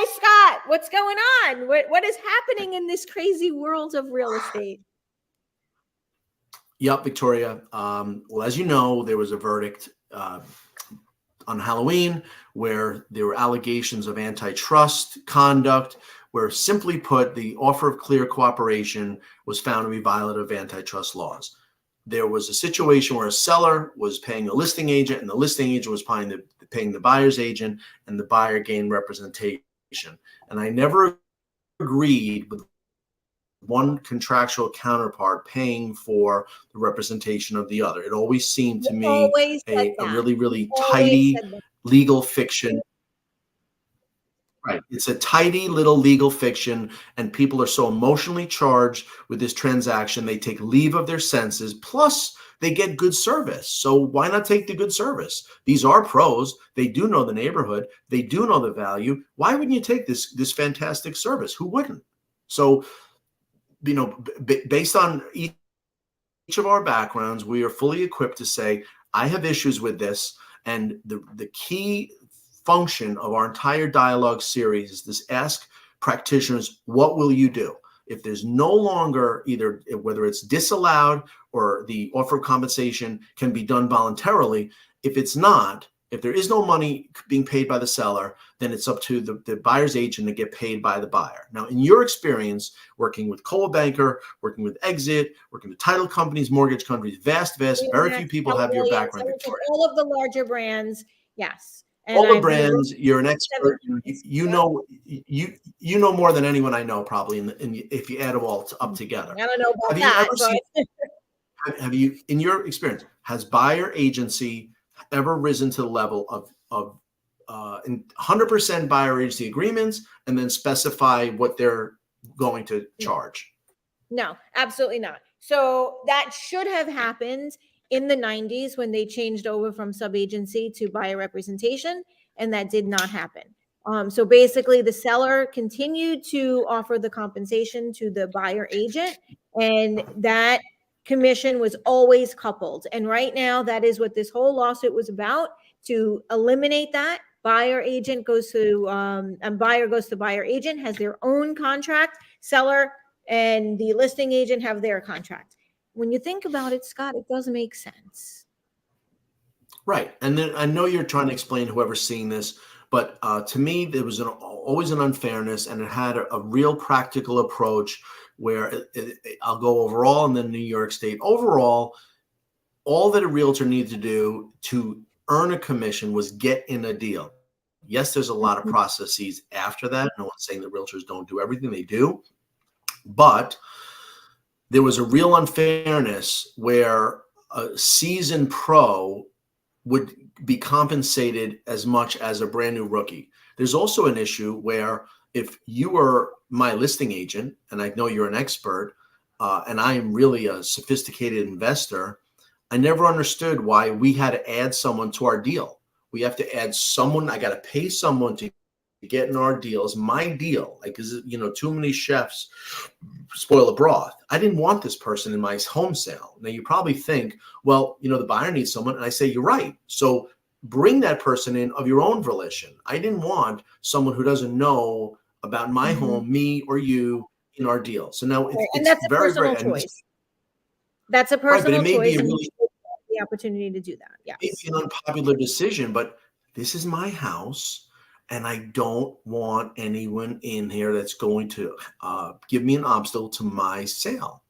Hi, Scott. What's going on? What is happening in this crazy world of real estate? Yep, Victoria. Well, as you know, there was a verdict on Halloween where there were allegations of antitrust conduct, where simply put, the offer of clear cooperation was found to be violative of antitrust laws. There was a situation where a seller was paying a listing agent, and the listing agent was paying the buyer's agent, and the buyer gained representation. And I never agreed with one contractual counterpart paying for the representation of the other. It always seemed to me a really, really tidy legal fiction. Right. It's a tidy little legal fiction, and people are so emotionally charged with this transaction. They take leave of their senses. Plus, they get good service. So why not take the good service? These are pros. They do know the neighborhood. They do know the value. Why wouldn't you take this fantastic service? Who wouldn't? So, based on each of our backgrounds, we are fully equipped to say, I have issues with this. And the key function of our entire dialogue series is this: ask practitioners, what will you do? If there's no longer either, whether it's disallowed or the offer of compensation can be done voluntarily, if it's not, if there is no money being paid by the seller, then it's up to the buyer's agent to get paid by the buyer. Now, in your experience, working with Coldwell Banker, working with Exit, working with title companies, mortgage companies, very few people have your background, Victoria. All of the larger brands, yes. And all the brands, you're an expert. You know more than anyone I know, probably. If you add them all up together, I don't know about that. Have you, in your experience, has buyer agency ever risen to the level of 100% buyer agency agreements and then specify what they're going to charge? No, absolutely not. So that should have happened in the 90s when they changed over from sub-agency to buyer representation, and that did not happen. So basically the seller continued to offer the compensation to the buyer agent, and that commission was always coupled. And right now, that is what this whole lawsuit was about, to eliminate that. Buyer agent goes to, and buyer goes to buyer agent, has their own contract, seller and the listing agent have their contract. When you think about it, Scott, it does make sense. Right. And then I know you're trying to explain to whoever's seeing this, but to me, there was always an unfairness, and it had a real practical approach where I'll go overall, and then New York State. Overall, all that a realtor needed to do to earn a commission was get in a deal. Yes, there's a lot of processes after that. No one's saying that realtors don't do everything. They do. But there was a real unfairness where a seasoned pro would be compensated as much as a brand new rookie. There's also an issue where if you were my listing agent, and I know you're an expert, and I am really a sophisticated investor, I never understood why we had to add someone to our deal. We have to add someone. I got to pay someone to get in our deals. My deal, like, is, too many chefs spoil the broth. I didn't want this person in my home sale. Now you probably think, well, the buyer needs someone. And I say, you're right. So bring that person in of your own volition. I didn't want someone who doesn't know about my home, me or you, in our deal. So now and that's a personal choice. That's a personal choice. And the opportunity to do that. Yeah. It's an unpopular decision, but this is my house. And I don't want anyone in here that's going to give me an obstacle to my sale.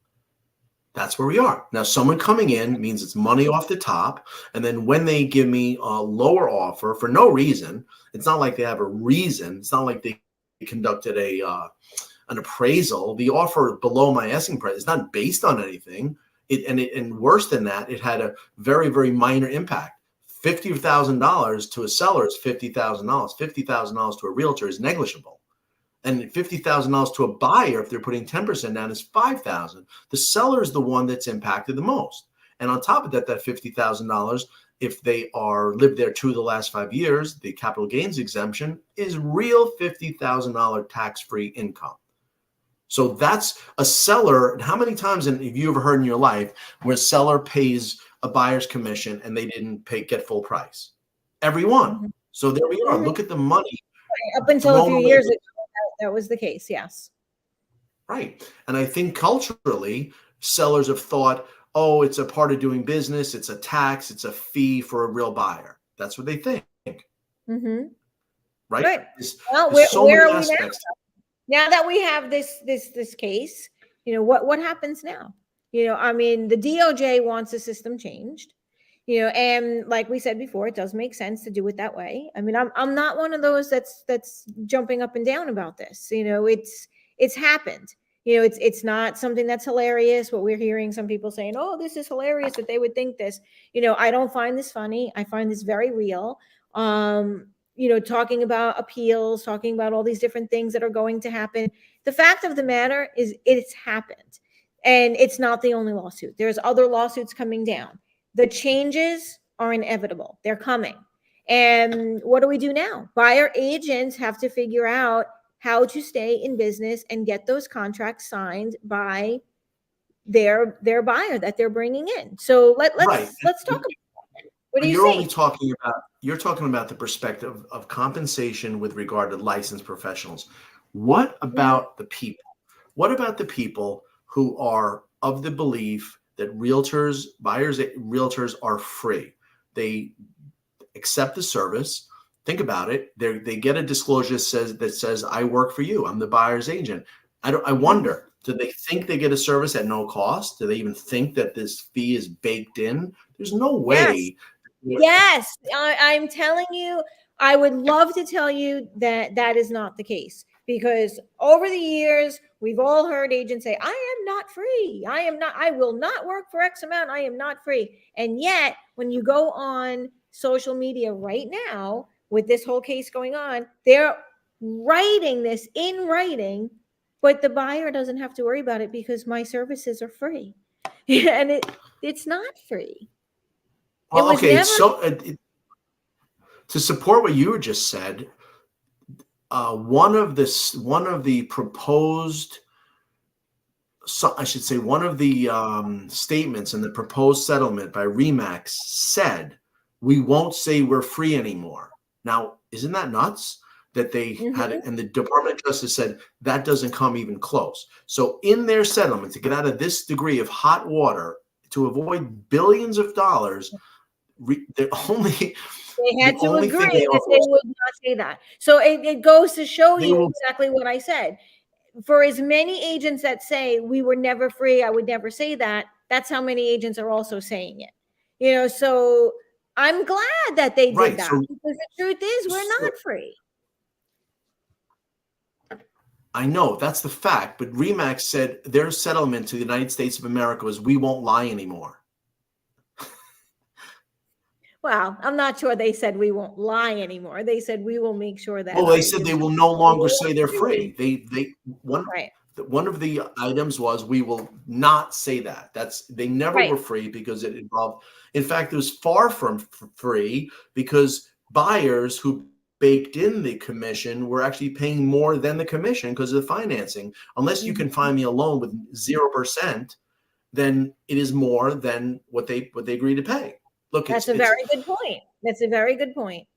That's where we are. Now, someone coming in means it's money off the top. And then when they give me a lower offer for no reason, it's not like they have a reason. It's not like they conducted an appraisal. The offer below my asking price is not based on anything. And worse than that, it had a very, very minor impact. $50,000 to a seller is $50,000. $50,000 to a realtor is negligible. And $50,000 to a buyer, if they're putting 10% down, is $5,000. The seller is the one that's impacted the most. And on top of that, that $50,000, if they are lived there 2 of the last 5 years, the capital gains exemption is real $50,000 tax-free income. So that's a seller. How many times have you ever heard in your life where a seller pays a buyer's commission and they didn't get full price? Everyone. So there we are. Look at the money Up until a few years ago, that was the case. Yes. Right. And I think culturally, sellers have thought, oh, it's a part of doing business. It's a tax. It's a fee for a real buyer. That's what they think. Mm-hmm. Right. Right. There's, Well, there's so where many are we now? aspects. Now that we have this case, what happens now? I mean, the DOJ wants the system changed. And like we said before, it does make sense to do it that way. I mean, I'm not one of those that's jumping up and down about this. It's happened. It's not something that's hilarious. What we're hearing some people saying, "Oh, this is hilarious that they would think this." I don't find this funny. I find this very real. Talking about appeals, talking about all these different things that are going to happen. The fact of the matter is it's happened. And it's not the only lawsuit. There's other lawsuits coming down. The changes are inevitable. They're coming. And what do we do now? Buyer agents have to figure out how to stay in business and get those contracts signed by their buyer that they're bringing in. So let's talk about that. What do you You're say? only talking about the perspective of compensation with regard to licensed professionals. What about the people? What about the people who are of the belief that realtors are free? They accept the service. Think about it. They get a disclosure that says, I work for you. I'm the buyer's agent. I wonder, do they think they get a service at no cost? Do they even think that this fee is baked in? There's no way. Yes, I'm telling you, I would love to tell you that is not the case, because over the years, we've all heard agents say, I am not free. I will not work for X amount. I am not free. And yet, when you go on social media right now with this whole case going on, they're writing this in writing, but the buyer doesn't have to worry about it because my services are free. And it's not free. Well, It was okay, never. so to support what you just said, one of the proposed, I should say, one of the statements in the proposed settlement by RE/MAX said, we won't say we're free anymore. Now, isn't that nuts that they had it? And the Department of Justice said that doesn't come even close. So in their settlement, to get out of this degree of hot water, to avoid billions of dollars, they had to agree that they would not say that. So it goes to show you exactly what I said. For as many agents that say we were never free, I would never say that, that's how many agents are also saying it. So I'm glad that they did that, because the truth is we're not free. I know that's the fact, but RE/MAX said their settlement to the United States of America was, we won't lie anymore. Well, I'm not sure they said we won't lie anymore. They said we will make sure that. Well, they said they will no longer say they're free. Right. One of the items was, we will not say that. They never were free, because it involved, in fact, it was far from free, because buyers who baked in the commission were actually paying more than the commission because of the financing. Unless you can find me a loan with 0%, then it is more than what they agree to pay. Look, that's a very good point. That's a very good point.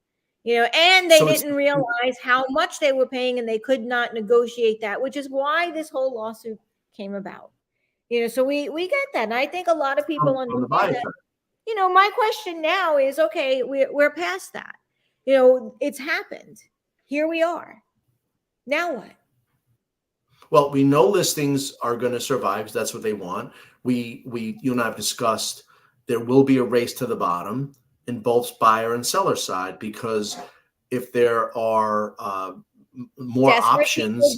And they didn't realize how much they were paying, and they could not negotiate that, which is why this whole lawsuit came about. So we get that. And I think a lot of people understand that. My question now is, okay, we're past that. It's happened. Here we are. Now what? Well, we know listings are going to survive. That's what they want. You and I have discussed there will be a race to the bottom in both buyer and seller side, because if there are more options,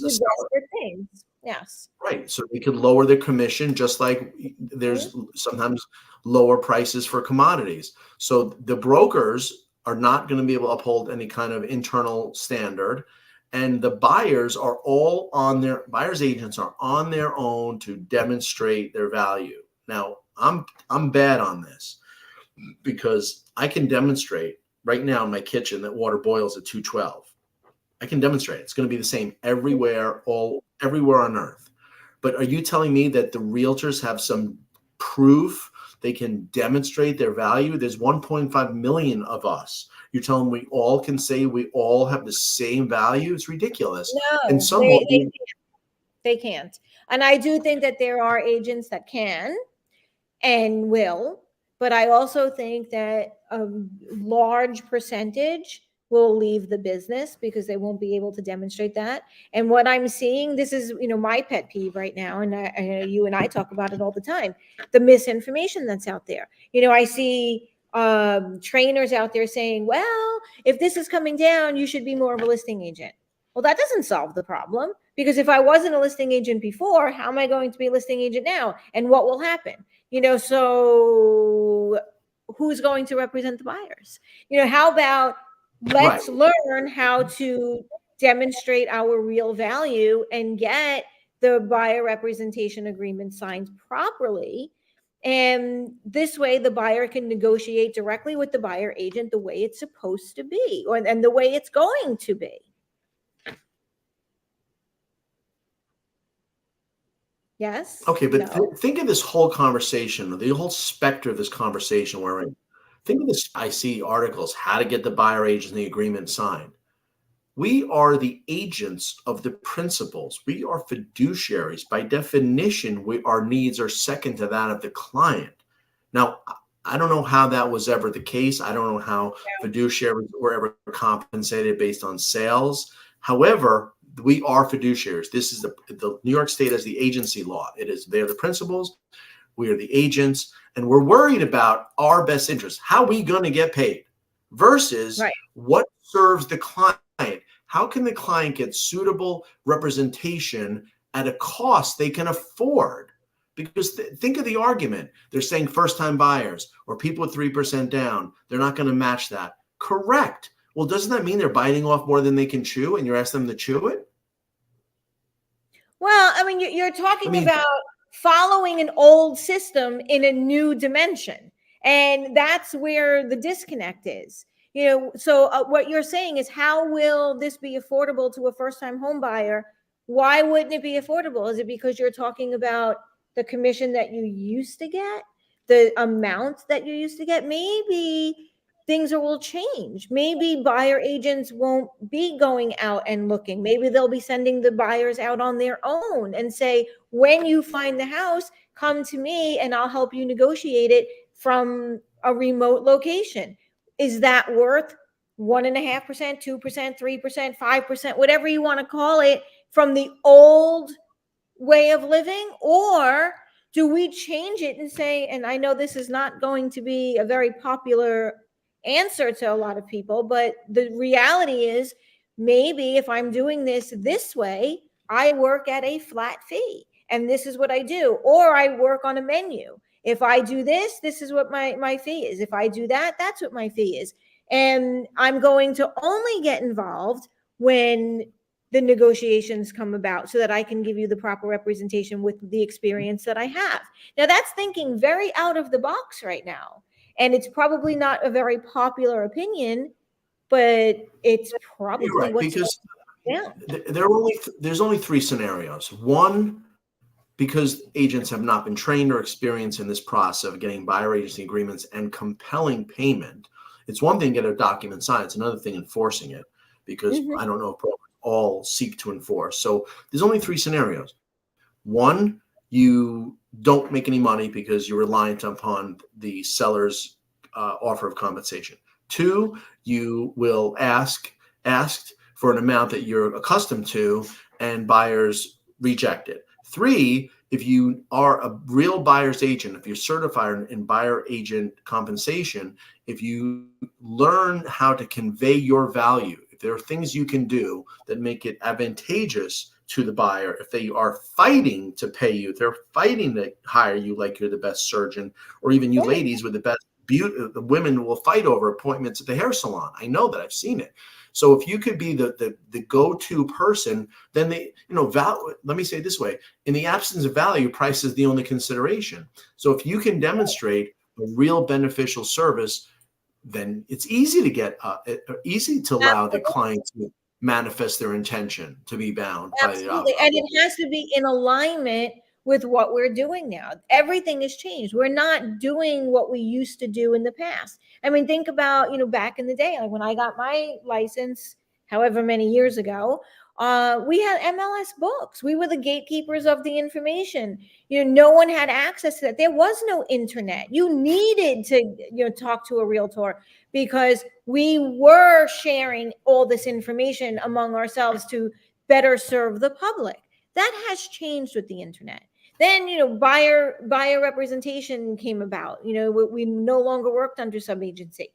things. Yes. Right. So they could lower their commission, just like there's sometimes lower prices for commodities. So the brokers are not going to be able to uphold any kind of internal standard. And the buyers buyers agents are on their own to demonstrate their value. Now, I'm bad on this, because I can demonstrate right now in my kitchen that water boils at 212. I can demonstrate it's going to be the same everywhere on earth. But are you telling me that the realtors have some proof they can demonstrate their value. There's 1.5 million of us. You're telling me we all can say we all have the same value? It's ridiculous. And No, some will be. they can't. And I do think that there are agents that can and will, but I also think that a large percentage will leave the business because they won't be able to demonstrate that. And what I'm seeing, this is, my pet peeve right now, and you and I talk about it all the time, the misinformation that's out there. I see trainers out there saying, well, if this is coming down, you should be more of a listing agent. Well, that doesn't solve the problem, because if I wasn't a listing agent before, how am I going to be a listing agent now? And what will happen? So who's going to represent the buyers? How about let's learn how to demonstrate our real value and get the buyer representation agreement signed properly. And this way the buyer can negotiate directly with the buyer agent the way it's supposed to be, and the way it's going to be. Yes. Okay, but no. think of this whole conversation, the whole specter of this conversation we're in. Think of this. I see articles, how to get the buyer agent the agreement signed. We are the agents of the principals. We are fiduciaries. By definition, our needs are second to that of the client. Now, I don't know how that was ever the case. I don't know how fiduciaries were ever compensated based on sales. However, we are fiduciaries. This is the New York State has the agency law. They're the principals. We are the agents, and we're worried about our best interest. How are we going to get paid versus what serves the client? How can the client get suitable representation at a cost they can afford? Because think of the argument. They're saying first-time buyers or people with 3% down, they're not going to match that. Correct. Well, doesn't that mean they're biting off more than they can chew, and you're asking them to chew it? Well, I mean, you're talking about following an old system in a new dimension. And that's where the disconnect is. So what you're saying is, how will this be affordable to a first-time home buyer? Why wouldn't it be affordable? Is it because you're talking about the commission that you used to get, the amount that you used to get? Maybe things will change. Maybe buyer agents won't be going out and looking. Maybe they'll be sending the buyers out on their own and say, when you find the house, come to me and I'll help you negotiate it from a remote location. Is that worth 1.5%, 2%, 3%, 5%, whatever you want to call it, from the old way of living? Or do we change it and say, and I know this is not going to be a very popular answer to a lot of people, but the reality is, maybe if I'm doing this way, I work at a flat fee and this is what I do, or I work on a menu. If I do this is what my fee is. If I do that, that's what my fee is. And I'm going to only get involved when the negotiations come about, so that I can give you the proper representation with the experience that I have. Now, that's thinking very out of the box right now. And it's probably not a very popular opinion, but it's probably right, because there's only three scenarios. One, because agents have not been trained or experienced in this process of getting buyer agency agreements and compelling payment. It's one thing to get a document signed. It's another thing enforcing it, because I don't know if brokers all seek to enforce. So there's only three scenarios. One, you don't make any money because you're reliant upon the seller's offer of compensation. Two, you will asked for an amount that you're accustomed to, and buyers reject it. Three, if you are a real buyer's agent, if you're certified in buyer agent compensation, if you learn how to convey your value, if there are things you can do that make it advantageous to the buyer, if they are fighting to pay you, if they're fighting to hire you like you're the best surgeon, or even you ladies with the best beauty, the women will fight over appointments at the hair salon. I know that, I've seen it. So if you could be the go-to person, then let me say it this way: in the absence of value, price is the only consideration. So if you can demonstrate a real beneficial service, then it's easy to get easy to allow the client to manifest their intention to be bound by the Absolutely. And it has to be in alignment with what we're doing now. Everything has changed. We're not doing what we used to do in the past. I mean, think about, back in the day, like when I got my license, however many years ago, we had MLS books. We were the gatekeepers of the information. No one had access to that. There was no internet. You needed to, talk to a realtor because we were sharing all this information among ourselves to better serve the public. That has changed with the internet. Then, buyer representation came about. We no longer worked under sub-agency.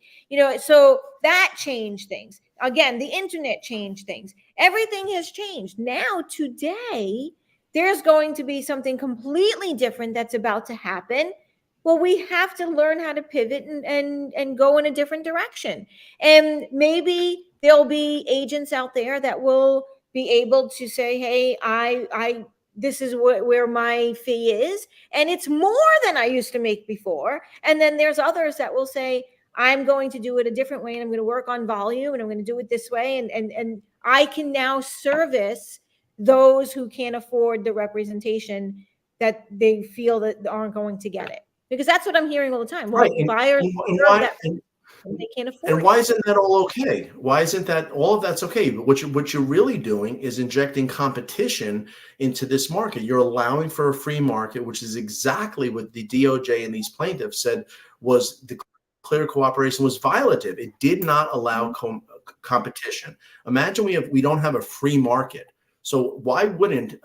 So that changed things. Again, the internet changed things. Everything has changed. Now, today, there's going to be something completely different that's about to happen. Well, we have to learn how to pivot and go in a different direction. And maybe there'll be agents out there that will be able to say, hey, I this is where my fee is, and it's more than I used to make before. And then there's others that will say, I'm going to do it a different way, and I'm going to work on volume, and I'm going to do it this way. And I can now service those who can't afford the representation that they feel that aren't going to get it. Because that's what I'm hearing all the time. Well, Right. buyers they can't afford And why isn't that all okay? Why isn't that all of that's okay? But what you're really doing is injecting competition into this market. You're allowing for a free market, which is exactly what the DOJ and these plaintiffs said was the clear cooperation was violative. It did not allow competition. Imagine we don't have a free market. So why wouldn't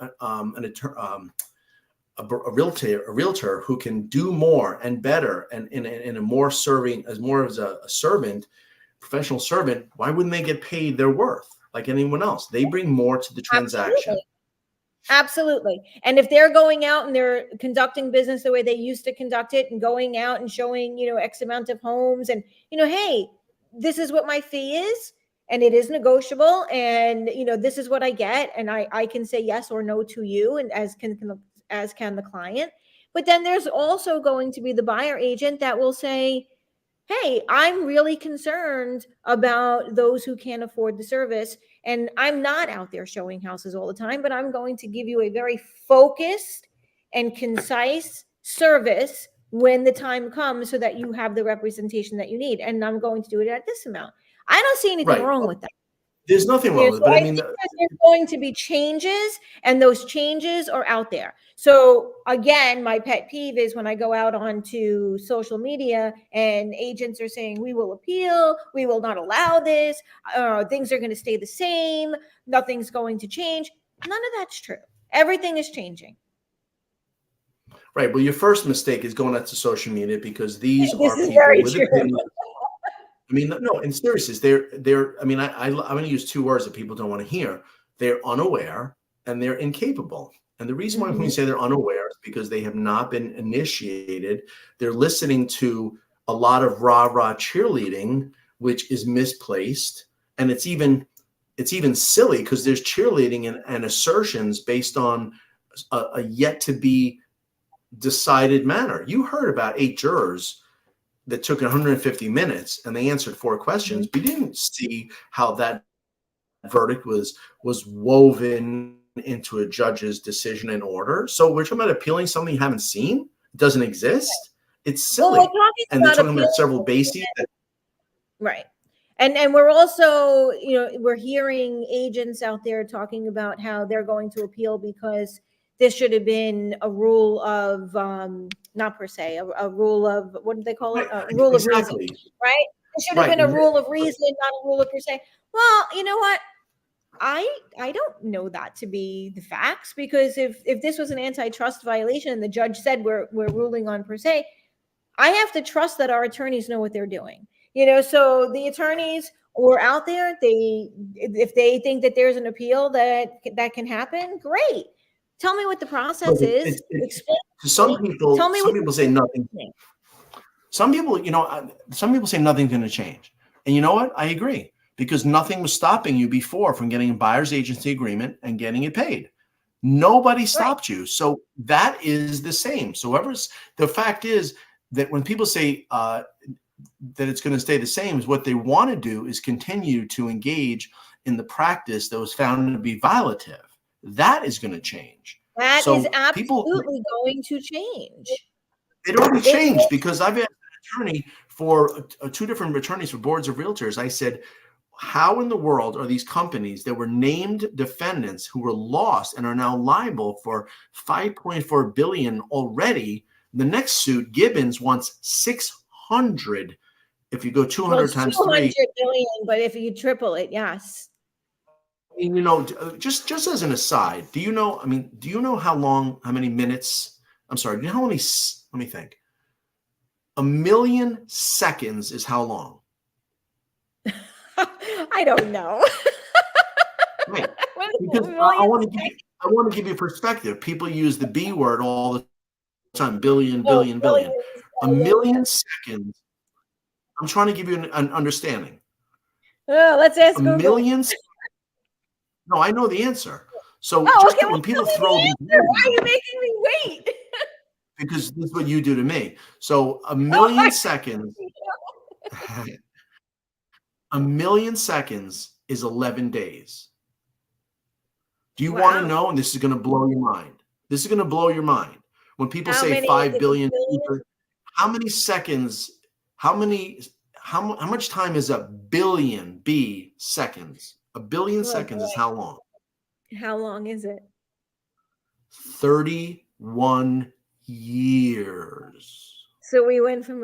a realtor who can do more and better and in a more serving as more as a servant, professional servant, why wouldn't they get paid their worth like anyone else? They bring more to the transaction. Absolutely. And if they're going out and they're conducting business the way they used to conduct it and going out and showing, X amount of homes and, hey, this is what my fee is and it is negotiable and, this is what I get and I can say yes or no to you and as can the client. But then there's also going to be the buyer agent that will say, hey, I'm really concerned about those who can't afford the service. And I'm not out there showing houses all the time, but I'm going to give you a very focused and concise service when the time comes so that you have the representation that you need. And I'm going to do it at this amount. I don't see anything wrong with that. There's nothing wrong with it, but I mean, there's going to be changes, and those changes are out there. So again, my pet peeve is when I go out onto social media and agents are saying, we will appeal, we will not allow this, things are going to stay the same, nothing's going to change. None of that's true. Everything is changing. Right. Well, your first mistake is going out to social media because these are people with opinions. I mean, no, and seriously, they're. I mean, I'm going to use two words that people don't want to hear. They're unaware and they're incapable. And the reason why we say they're unaware is because they have not been initiated. They're listening to a lot of rah-rah cheerleading, which is misplaced, and it's even silly because there's cheerleading and assertions based on a yet to be decided matter. You heard about 8 jurors that took 150 minutes and they answered 4 questions. We didn't see how that verdict was woven into a judge's decision and order. So we're talking about appealing something you haven't seen. It doesn't exist. It's silly. And they're talking about several bases. Right. And we're also, we're hearing agents out there talking about how they're going to appeal because this should have been a rule of, not per se, a rule of, what do they call it? A rule of reason, right? It should have been a rule of reason, not a rule of per se. Well, you know what? I don't know that to be the facts, because if this was an antitrust violation and the judge said we're ruling on per se, I have to trust that our attorneys know what they're doing. So the attorneys were out there, if they think that there's an appeal that can happen, great. Tell me what the process is. Explain. Some people say nothing. Some people say nothing's going to change. And you know what? I agree, because nothing was stopping you before from getting a buyer's agency agreement and getting it paid. Nobody stopped you. So that is the same. So the fact is that when people say that it's going to stay the same, is what they want to do is continue to engage in the practice that was found to be violative. That is going to change. That is So people, absolutely going to change. it already It changed because I've asked an attorney for two different attorneys for boards of realtors. I said, how in the world are these companies that were named defendants who were lost and are now liable for 5.4 billion already? The next suit, Gibbons wants 600. If you go 200 it's times 200 3, billion, but if you triple it, yes. and, just as an aside, do you know? I mean, do you know how many minutes? I'm sorry. Do you know how many? Let me think. 1,000,000 seconds is how long? I don't know. Right. What is Because it, a I million? want to give you perspective. People use the B word all the time. Billion, Oh, billion, billion. billions. A million seconds. I'm trying to give you an understanding. Oh, let's A ask Google. million. No, I know the answer. So Oh, just okay. Well, when people tell me throw the these answer. Why are numbers, you making me wait? because this is what you do to me. So a Oh million my seconds. God. A million seconds is 11 days. Do you want to Wow. know? And this is going to blow your mind. This is going to blow your mind. When people How say many 5 is a billion billion? people, how many seconds, how much time is a billion B seconds? A billion Oh seconds is how boy. long? How long is it? 31 years. So we went from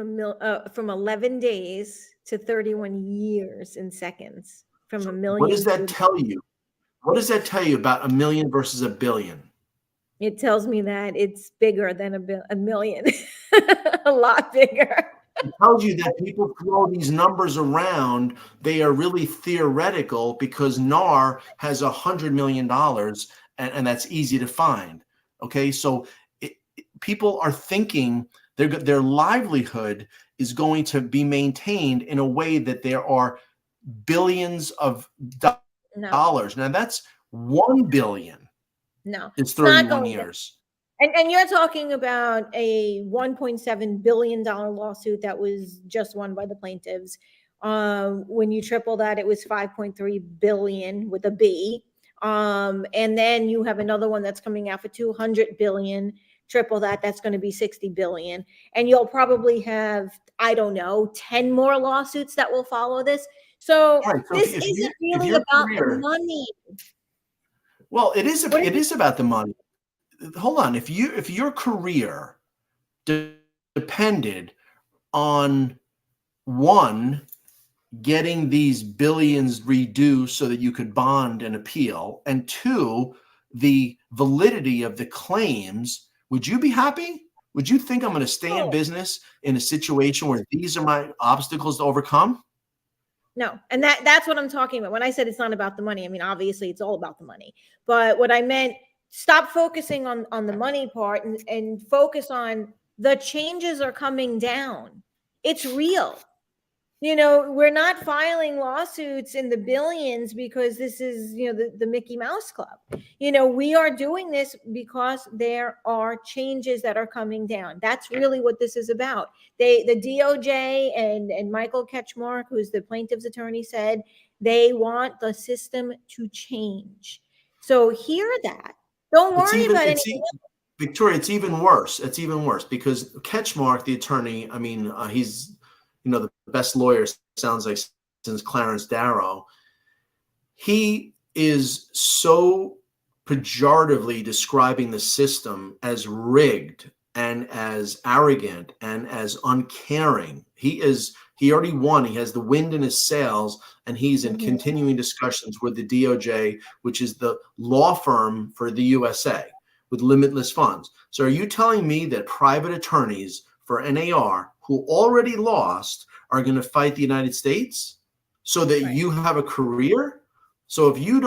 11 days to 31 years in seconds. From So a what does million that to tell you? What does that tell you about a million versus a billion? it tells me that it's bigger than a million. A lot bigger. It tells you that people throw these numbers around. They are really theoretical because NAR has $100 million, and that's easy to find. Okay, so people are thinking their livelihood is going to be maintained in a way that there are billions of No, dollars. Now that's 1 billion no, is it's not 31 going. years. And you're talking about a $1.7 billion lawsuit that was just won by the plaintiffs. When you triple that, it was 5.3 billion with a B. And then you have another one that's coming out for 200 billion. Triple that, that's going to be 60 billion. And you'll probably have, I don't know, 10 more lawsuits that will follow this. So All right, so this you isn't if really your about the career, money. well, What is it is about the money. Hold on. If your career depended on one, getting these billions reduced so that you could bond and appeal, and two, the validity of the claims, would you be happy? Would you think I'm going to stay in it? business in a situation where these are my obstacles to overcome? No, and that's what I'm talking about. When I said it's not about the money, I mean obviously it's all about the money. But what I meant, stop focusing on the money part and focus on the changes are coming down. It's real. We're not filing lawsuits in the billions because this is, the Mickey Mouse Club. We are doing this because there are changes that are coming down. That's really what this is about. The DOJ and Michael Ketchmark, who's the plaintiff's attorney, said they want the system to change. So hear that. Don't worry about anything else. Victoria, it's even worse. It's even worse because Ketchmark, the attorney, I mean, he's the best lawyer, sounds like, since Clarence Darrow. He is so pejoratively describing the system as rigged and as arrogant and as uncaring. He already won. He has the wind in his sails, and he's in continuing discussions with the DOJ, which is the law firm for the USA with limitless funds. So are you telling me that private attorneys for NAR who already lost are going to fight the United States so that Right. you have a career? So if you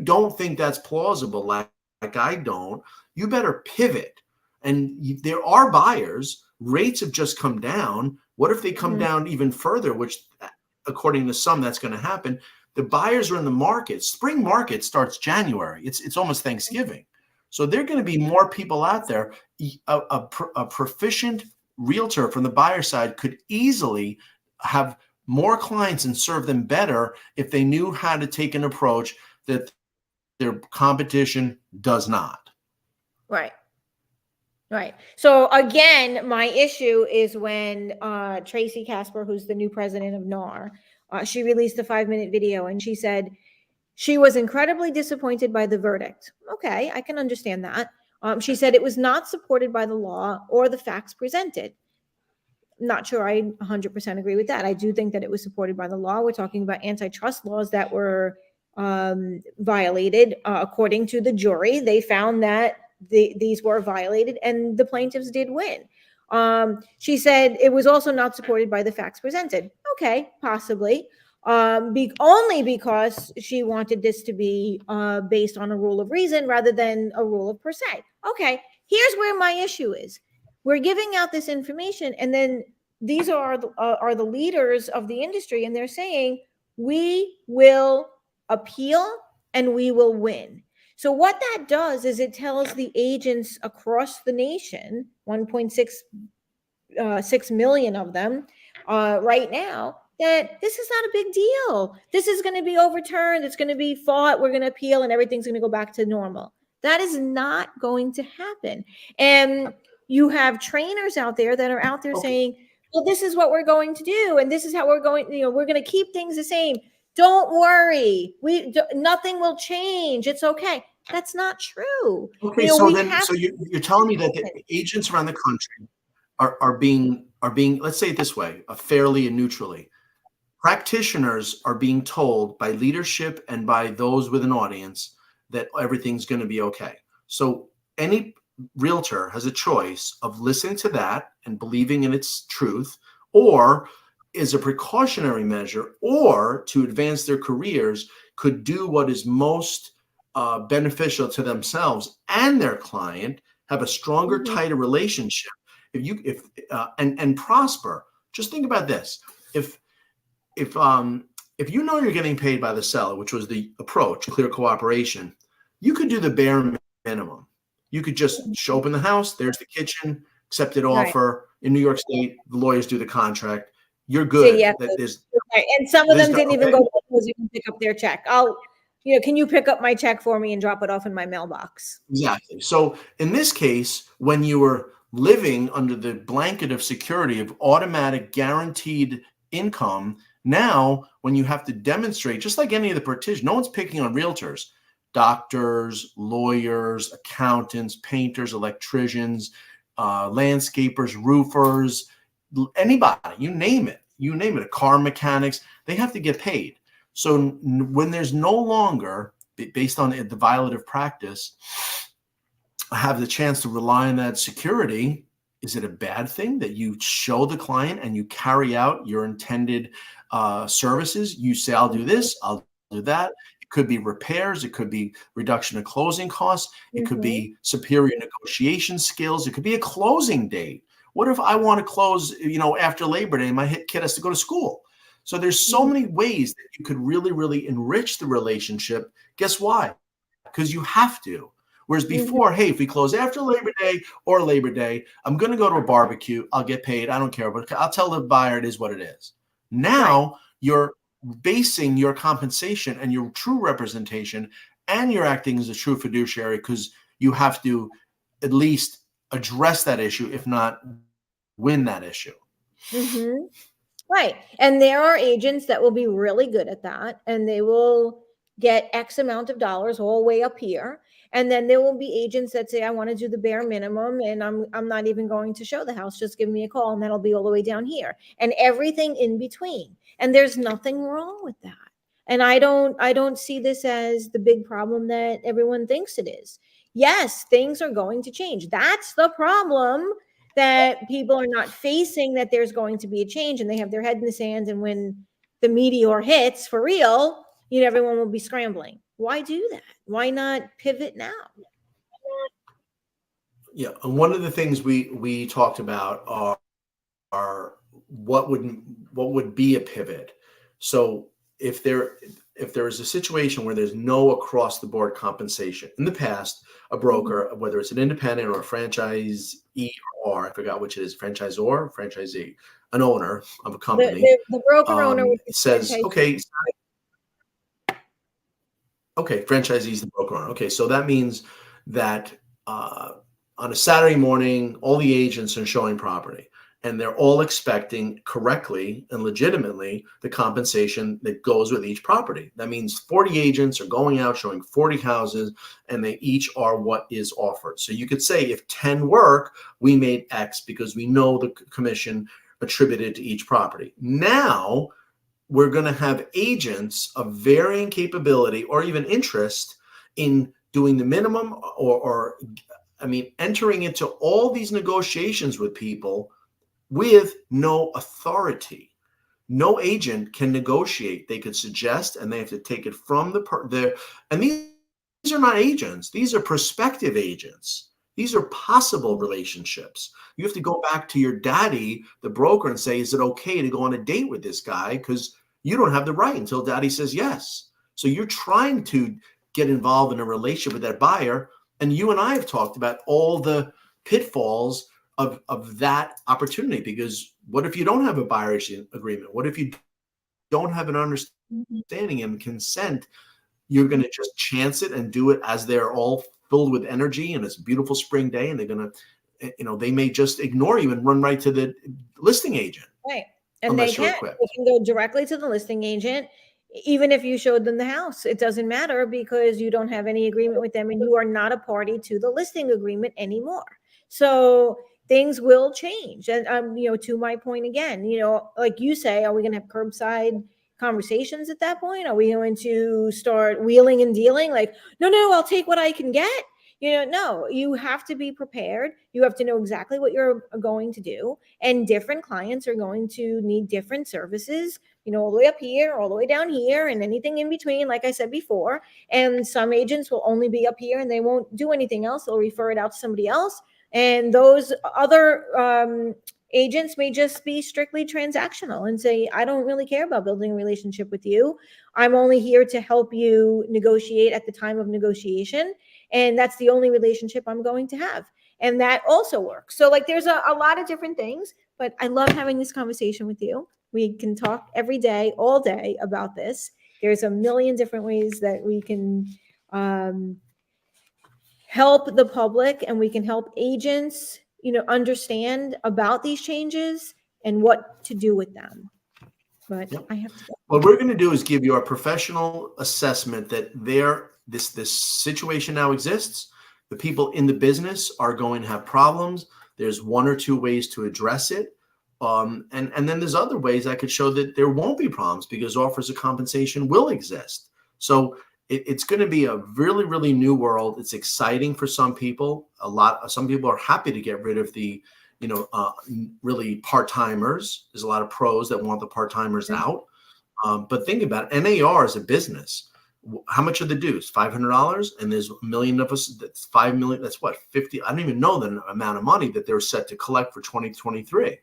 don't think that's plausible, like I don't, you better pivot. And there are buyers. Rates have just come down. What if they come down even further, which according to some, that's going to happen? The buyers are in the market. Spring market starts January. It's almost Thanksgiving. So there are going to be more people out there. A proficient realtor from the buyer side could easily have more clients and serve them better if they knew how to take an approach that their competition does not. Right. Right. So again, my issue is when Tracy Casper, who's the new president of NAR, she released a 5-minute video and she said she was incredibly disappointed by the verdict. Okay, I can understand that. She said it was not supported by the law or the facts presented. Not sure I 100% agree with that. I do think that it was supported by the law. We're talking about antitrust laws that were violated. According to the jury, they found that these were violated and the plaintiffs did win. She said it was also not supported by the facts presented. Okay, possibly. Only because she wanted this to be based on a rule of reason rather than a rule of per se. Okay, here's where my issue is. We're giving out this information, and then these are the leaders of the industry, and they're saying we will appeal and we will win. So what that does is it tells the agents across the nation, 1.6 million of them right now, that this is not a big deal. This is going to be overturned. It's going to be fought. We're going to appeal and everything's going to go back to normal. That is not going to happen. And you have trainers out there that are out there saying, well, this is what we're going to do. And this is how we're going, we're going to keep things the same. Don't worry. Nothing will change. It's okay. That's not true. Okay, so you're telling me that the agents around the country are being, let's say it this way, fairly and neutrally. Practitioners are being told by leadership and by those with an audience that everything's going to be okay. So any realtor has a choice of listening to that and believing in its truth, or as a precautionary measure, or to advance their careers, could do what is most beneficial to themselves and their client, have a stronger, tighter relationship. And prosper. Just think about this: if you know you're getting paid by the seller, which was the approach, clear cooperation, you could do the bare minimum. You could just show up in the house. There's the kitchen, accepted offer. In New York State, the lawyers do the contract. You're good. And some of them didn't even go to the closing and pick up their check. Can you pick up my check for me and drop it off in my mailbox? Exactly. So in this case, when you were living under the blanket of security of automatic guaranteed income, now when you have to demonstrate, just like any of the practitioners, no one's picking on realtors, doctors, lawyers, accountants, painters, electricians, landscapers, roofers, anybody, you name it, car mechanics, they have to get paid. So when there's no longer, based on the violative practice, have the chance to rely on that security, is it a bad thing that you show the client and you carry out your intended services? You say, I'll do this, I'll do that. It could be repairs. It could be reduction of closing costs. It could be superior negotiation skills. It could be a closing date. What if I want to close, after Labor Day and my kid has to go to school? So there's so many ways that you could really, really enrich the relationship. Guess why? Because you have to. Whereas before, hey, if we close after Labor Day or Labor Day, I'm going to go to a barbecue. I'll get paid. I don't care. But I'll tell the buyer it is what it is. Now you're basing your compensation and your true representation, and you're acting as a true fiduciary because you have to at least address that issue, if not win that issue. Right. And there are agents that will be really good at that, and they will get X amount of dollars all the way up here. And then there will be agents that say, I want to do the bare minimum and I'm not even going to show the house. Just give me a call and that'll be all the way down here, and everything in between. And there's nothing wrong with that. And I don't see this as the big problem that everyone thinks it is. Yes, things are going to change. That's the problem, that people are not facing that there's going to be a change, and they have their head in the sand. And when the meteor hits for real, everyone will be scrambling. Why do that? Why not pivot now? Yeah, and one of the things we talked about are what would be a pivot. So if there is a situation where there's no across the board compensation, in the past, a broker, whether it's an independent or a franchisee, or I forgot which it is, franchisor, franchisee, an owner of a company, the broker owner says, okay, franchisee is the broker owner. Okay, so that means that on a Saturday morning, all the agents are showing property, and they're all expecting correctly and legitimately the compensation that goes with each property. That means 40 agents are going out showing 40 houses, and they each are what is offered. So you could say if 10 work, we made X because we know the commission attributed to each property. Now we're going to have agents of varying capability or even interest in doing the minimum or entering into all these negotiations with people with no authority. No agent can negotiate. They could suggest, and they have to take it from and these are not agents. These are prospective agents. These are possible relationships. You have to go back to your daddy, the broker, and say, is it okay to go on a date with this guy? Because you don't have the right until daddy says yes. So you're trying to get involved in a relationship with that buyer. And you and I have talked about all the pitfalls of that opportunity, because what if you don't have a buyer's agreement? What if you don't have an understanding and consent? You're going to just chance it and do it as they're all filled with energy and it's a beautiful spring day, and they're going to, they may just ignore you and run right to the listing agent. Right. And they can go directly to the listing agent. Even if you showed them the house, it doesn't matter because you don't have any agreement with them and you are not a party to the listing agreement anymore. So things will change. And, to my point again, like you say, are we going to have curbside conversations at that point? Are we going to start wheeling and dealing? Like, no, I'll take what I can get. No, you have to be prepared. You have to know exactly what you're going to do. And different clients are going to need different services, all the way up here, all the way down here, and anything in between, like I said before. And some agents will only be up here and they won't do anything else. They'll refer it out to somebody else. And those other agents may just be strictly transactional and say, I don't really care about building a relationship with you. I'm only here to help you negotiate at the time of negotiation. And that's the only relationship I'm going to have. And that also works. So like there's a lot of different things, but I love having this conversation with you. We can talk every day, all day about this. There's a million different ways that we can help the public, and we can help agents, understand about these changes and what to do with them. But I have to go. What we're going to do is give you our professional assessment that this situation now exists. The people in the business are going to have problems. There's one or two ways to address it. And then there's other ways I could show that there won't be problems because offers of compensation will exist. So it's going to be a really, really new world. It's exciting for some people. Some people are happy to get rid of the, really part-timers. There's a lot of pros that want the part-timers out. But think about it. NAR is a business. How much are the dues? $500, and there's a million of us. That's 5 million. That's what, 50. I don't even know the amount of money that they're set to collect for 2023.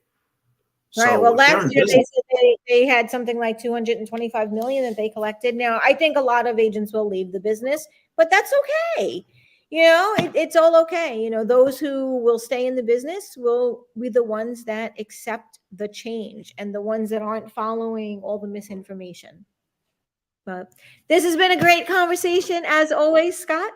Right. So well, last year they said they had something like 225 million that they collected. Now, I think a lot of agents will leave the business, but that's okay. It's all okay. Those who will stay in the business will be the ones that accept the change and the ones that aren't following all the misinformation. But this has been a great conversation as always, Scott.